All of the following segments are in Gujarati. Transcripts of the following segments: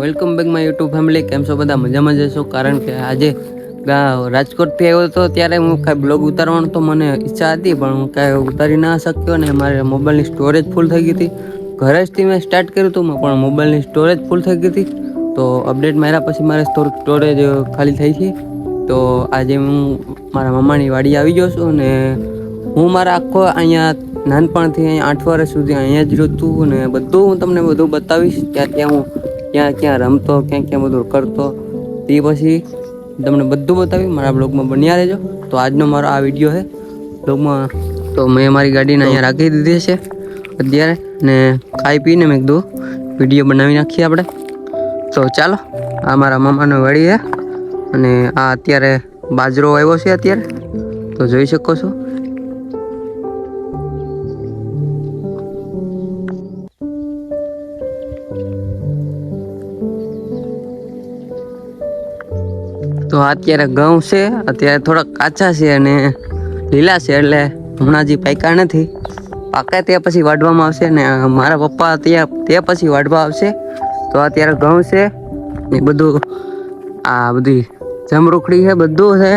Welcome back my YouTube family. કેમ છો બધા? મજામાં જશો? કારણ કે આજે રાજકોટથી આવ્યો હતો ત્યારે હું કાંઈ બ્લોગ ઉતારવાનું તો મને ઈચ્છા હતી, પણ હું કાંઈ ઉતારી ના શક્યો ને મારે મોબાઈલની સ્ટોરેજ ફૂલ થઈ ગઈ હતી. ઘરે જથી મેં સ્ટાર્ટ કર્યું હતું પણ મોબાઈલની સ્ટોરેજ ફૂલ થઈ ગઈ હતી. તો અપડેટ માર્યા પછી મારે સ્ટોરેજ ખાલી થઈ છે. તો આજે હું મારા મમ્માની વાડી આવી ગયો છું અને હું મારા આખો અહીંયા નાનપણથી અહીંયા 8 વર્ષ સુધી અહીંયા જ રહ્યો છું અને બધું હું તમને બધું બતાવીશ. ત્યાં હું ક્યાં રમતો, ક્યાં બધું કરતો, તે પછી તમને બધું બતાવી. મારા બ્લોગમાં બન્યા રહેજો. તો આજનો મારો આ વિડીયો છે બ્લોગમાં. તો મેં મારી ગાડીને અહીંયા રાખી દીધી છે અત્યારે ને ખાઈ પીને મેં કીધું વિડીયો બનાવી નાખીએ આપણે. તો ચાલો, આ મારા મામાનો વાડી છે અને આ અત્યારે બાજરો આવ્યો છે અત્યારે, તો જોઈ શકો છો. તો અત્યારે ઘઉં છે, અત્યારે થોડાક કાચા છે અને લીલા છે, એટલે હમણાં હજી પાક્યા નથી. પાકે તે પછી વાઢવામાં આવશે ને મારા પપ્પા તે પછી વાઢવા આવશે. તો અત્યારે ઘઉં છે ને બધું, આ બધી જમરૂખડી છે, બધું છે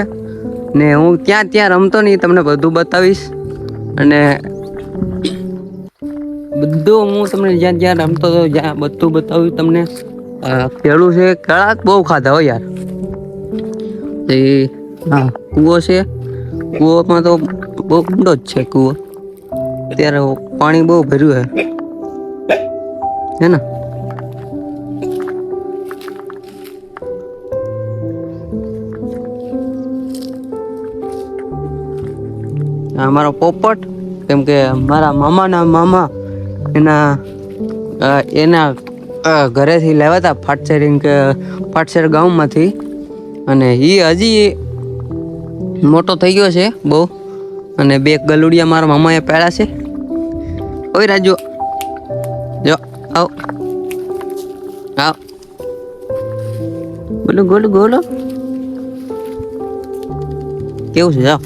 ને હું ત્યાં રમતો નહીં, તમને બધું બતાવીશ. અને બધું હું તમને જ્યાં રમતો હતો જ્યાં બધું બતાવ્યું તમને. કેળું છે, કેળા બહુ ખાધા હો યાર. હા, કૂવો છે, કૂવોમાં તો બહુ ઊંડો જ છે કૂવો. અત્યારે પાણી બહુ ભર્યું હે ને. મારો પોપટ, કેમ કે મારા મામાના મામા એના ઘરેથી લાવ્યા હતા ફાટસેર ગામમાંથી, અને એ હજી મોટો થઈ ગયો છે બહુ. અને 2 ગલુડિયા મારા મામાએ પાડ્યા છે. ઓય રાજુ, જો આવ ગોલો કેવું છે? જાઓ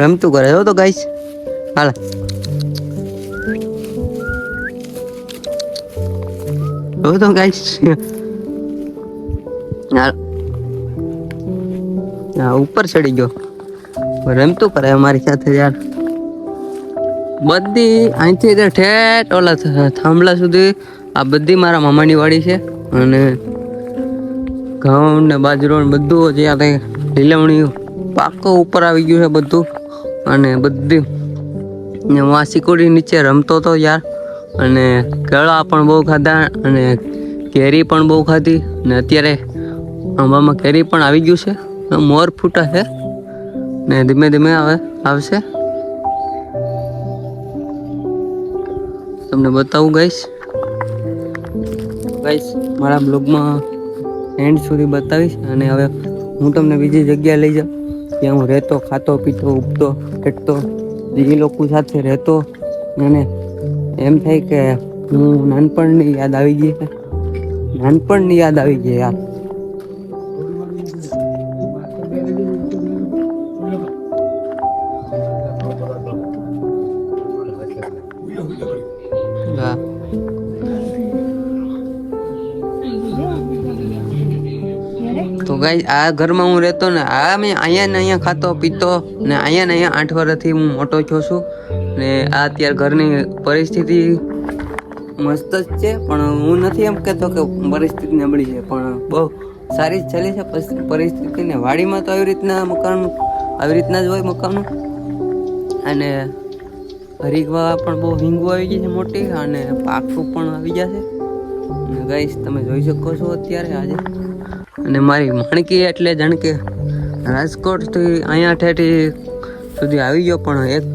રમતું કરે તો ગાઈસ. હાલ તો ગાઈસ, ઉપર ચડી ગયો, રમતું કરે અમારી સાથે યાર. બધી અહીંથી ઠેઠ ઓલા થાંભલા સુધી આ બધી મારા મામાની વાડી છે. અને ઘઉં ને બાજરો ને બધું જ્યાં લીલવણી પાકો ઉપર આવી ગયું છે બધું. અને બધી હું આ સિકોડી નીચે રમતો હતો યાર. અને કેળા પણ બહુ ખાધા અને કેરી પણ બહુ ખાધી. ને અત્યારે આંબામાં કેરી પણ આવી ગયું છે. મોર ફૂટા છે ને ધીમે ધીમે આવશે. તમને બતાવું ગાઈસ મારા બ્લોગમાં એન્ડ સુધી બતાવીશ. અને હવે હું તમને બીજી જગ્યાએ લઈ જાઉં ત્યાં હું રહેતો, ખાતો, પીતો, ઉગતો, ખેડતો, એ લોકો સાથે રહેતો. અને એમ થાય કે હું નાનપણની યાદ આવી ગઈ યાર. તો ગાઈસ આ ઘરમાં હું રહેતો ને આ મેં અહીંયા ખાતો પીતો ને અહીંયા 8 વર્ષથી હું મોટો થયો છું. ને આ અત્યારે ઘરની પરિસ્થિતિ મસ્ત જ છે, પણ હું નથી એમ કહેતો કે પરિસ્થિતિ નબળી છે, પણ બહુ સારી જ ચાલી છે પરિસ્થિતિ. ને વાડીમાં તો આવી રીતના જ હોય મકાનનું. અને હરીગવા પણ બહુ હિંગું આવી ગઈ છે મોટી, અને પાકું પણ આવી જશે. અને ગાઈસ તમે જોઈ શકો છો અત્યારે આજે. અને મારી માણકી એટલે જાણ કે રાજકોટથી અહીંયા ઠેઠી સુધી આવી ગયો, પણ એક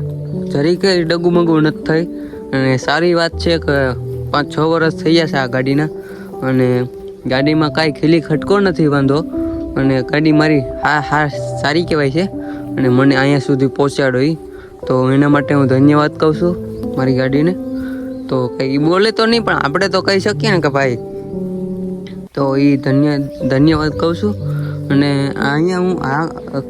જરીકે ડગુમગું નથી થઈ. અને સારી વાત છે કે 5-6 વર્ષ થઈ ગયા છે આ ગાડીના. અને ગાડીમાં કાંઈ ખીલી ખટકો નથી વાંધો. અને ગાડી મારી હા સારી કહેવાય છે. અને મને અહીંયા સુધી પહોંચાડો તો એના માટે હું ધન્યવાદ કહું છું મારી ગાડીને. તો કંઈ બોલે તો નહીં, પણ આપણે તો કહી શકીએ ને કે ભાઈ. તો એ ધન્યવાદ કહું છું. અને અહીંયા હું આ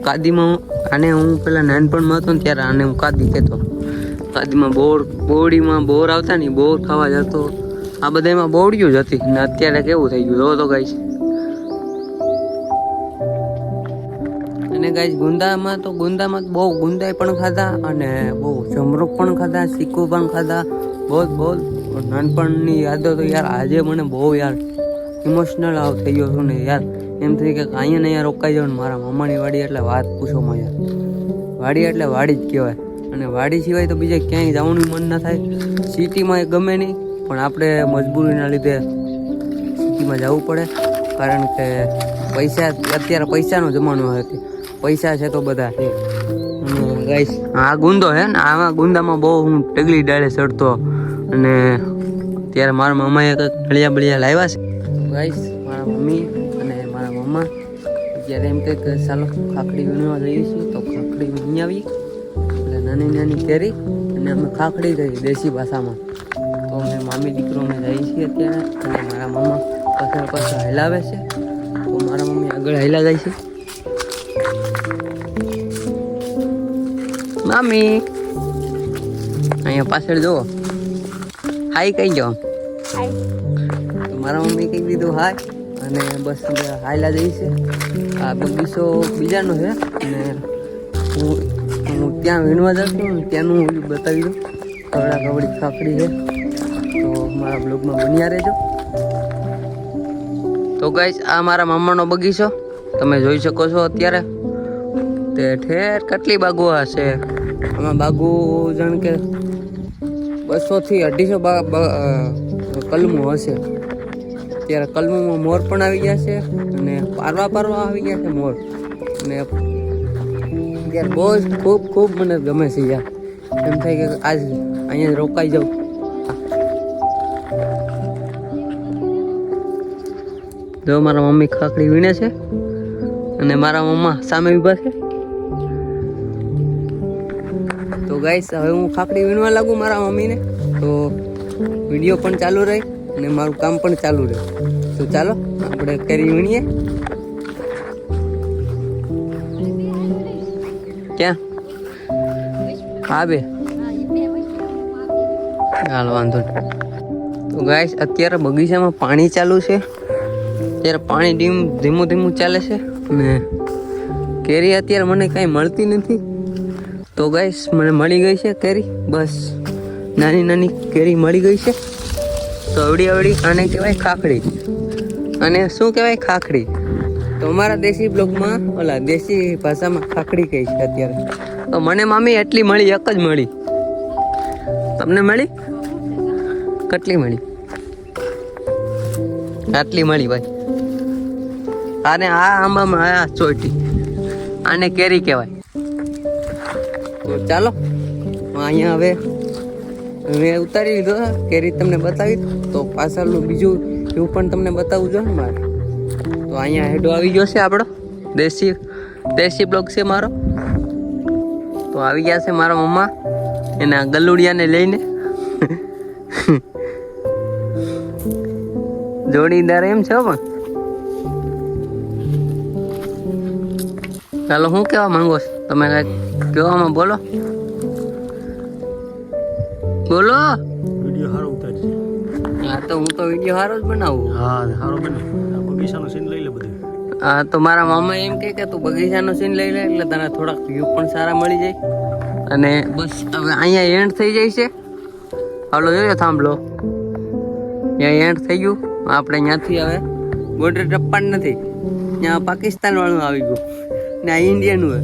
કાદીમાં આને હું પહેલાં નાનપણમાં હતો ને ત્યારે આને હું કાદી કહેતો. કાદીમાં બોરડીમાં બોર આવતા ને બોર ખાવા જતો. આ બધામાં બોવડિયું જ હતી ને અત્યારે કેવું થઈ ગયું જો તો ગાઈસ. અને ગાઈસ ગુંદામાં તો બહુ ગુંદાઈ પણ ખાધા અને બહુ જમરૂક પણ ખાધા, સિક્કુ પણ ખાધા, બહુ નાનપણની યાદો તો યાર આજે મને બહુ યાર ઇમોશનલ થઈ ગયો છું ને યાર. એમ થઈ કે અહીંયા ને અહીંયા રોકાઈ જાઉં ને મારા મામાની વાડી એટલે વાત પૂછોમાં યાર. વાડી એટલે વાડી જ કહેવાય અને વાડી સિવાય તો બીજે ક્યાંય જવાનું મન ના થાય. સિટીમાં એ ગમે નહીં પણ આપણે મજબૂરીના લીધે સિટીમાં જવું પડે કારણ કે અત્યારે પૈસાનો જમાનો હતો. પૈસા છે તો બધા છે. અને ગાઈસ આ ગુંદો છે ને આમાં ગુંદામાં બહુ હું ટેગલી ડાળે ચડતો અને ત્યારે મારા મામાએ કંઈક બળિયા લાવ્યા છે. ગાઈસ મારા મમ્મી અને મારા મામા અત્યારે એમ કંઈક ચાલો ખાખડી વીણવા જઈએ છીએ તો ખાખડી વીણી આવી એટલે નાની કેરી અને અમે ખાખડી કહી દેશી ભાષામાં. તો અમે મામી દીકરો અમે જઈએ છીએ અત્યારે અને મારા મામા પાછળ હલાવે છે તો મારા મમ્મી આગળ હલા જાય છે. મામી અહીંયા પાછળ જુઓ હાઈ કહી જાઓ. તો મારા મમ્મી કહી દીધું હાય અને બસ હાયલા જઈ છે. આ બગીચો બીજાનો છે અને હું ત્યાં વીણવા જાઉં છું ત્યાંનું બતાવી દઉં. કવડા કવડી ખાખડી છે તો મારા બ્લોગમાં બન્યા રહેજો. તો ગાઈસ આ મારા મામાનો બગીચો તમે જોઈ શકો છો. અત્યારે તે ઠેર કેટલી બાગો હશે આમાં. બાગો જાણ કે 200 થી 250 કલમો હશે. ત્યારે કલમોમાં મોર પણ આવી ગયા છે અને પારવા આવી ગયા છે મોર. અને યાર બહુ જ ખૂબ મને ગમે છે યાર. એમ થાય કે આજ અહીંયા રોકાઈ જાઉં. જો મારા મમ્મી ખાખડી વીણે છે અને મારા મમ્મા સામે ઊભા છે. તો ગાઈસ હવે હું ખાખડી વીણવા લાગુ મારા મમ્મીને તો વિડીયો પણ ચાલુ રહે અને મારું કામ પણ ચાલુ રહે. તો ચાલો આપણે કેરી વીણીએ. ક્યાં હા બે હાલ વાંધો નહીં. તો ગાઈસ અત્યારે બગીચામાં પાણી ચાલુ છે. અત્યારે પાણી ધીમું ચાલે છે અને કેરી અત્યારે મને કાંઈ મળતી નથી. તો ગાઈસ મને મળી ગઈ છે કેરી. બસ નાની કેરી મળી ગઈ છે. તો અવડી આને કહેવાય ખાખડી. અને શું કહેવાય ખાખડી તો અમારા દેશી બ્લોગમાં દેશી ભાષામાં ખાખડી કહે છે અત્યારે. તો મને મામી એટલી મળી, એક જ મળી. તમને મળી? કેટલી મળી? આટલી મળી ભાઈ. અને આ આંબામાં આ ચોટી આને કેરી કહેવાય. તો ચાલો અહીંયા હવે મેં ઉતારી લીધો કેરી તમને બતાવી. તો પાછળનું બીજું એવું પણ તમને બતાવવું જોઈએ ને મારે. તો અહીંયા હેડો આવી ગયો છે આપણો દેશી બ્લોગ છે મારો. તો આવી ગયા છે મારા મમ્મા એના ગલુડિયાને લઈને. જોડીદાર એમ છો પણ. ચાલો હું કેવા માંગો છો તમે કઈક કહેવામાં બોલો. વિડિયો સારો ઉતારજે. હા તો હું તો વિડિયો સારો જ બનાવું. હા સારો બને. બગીચાનો સીન લઈ લે બધું. હા તો મારા મામા એમ કહે કે તું બગીચાનો સીન લઈ લે એટલે તને થોડાક વ્યૂ પણ સારા મળી જાય. અને બસ હવે અહીંયા એન્ડ થઈ જાય છે. હાલો જોયો થાંભલો અહીંયા એન્ડ થઈ ગયું. આપણે ત્યાંથી હવે બોર્ડર ટપ્પાન નથી, ત્યાં પાકિસ્તાન વાળું આવી ગયું ને આ ઇન્ડિયન હોય.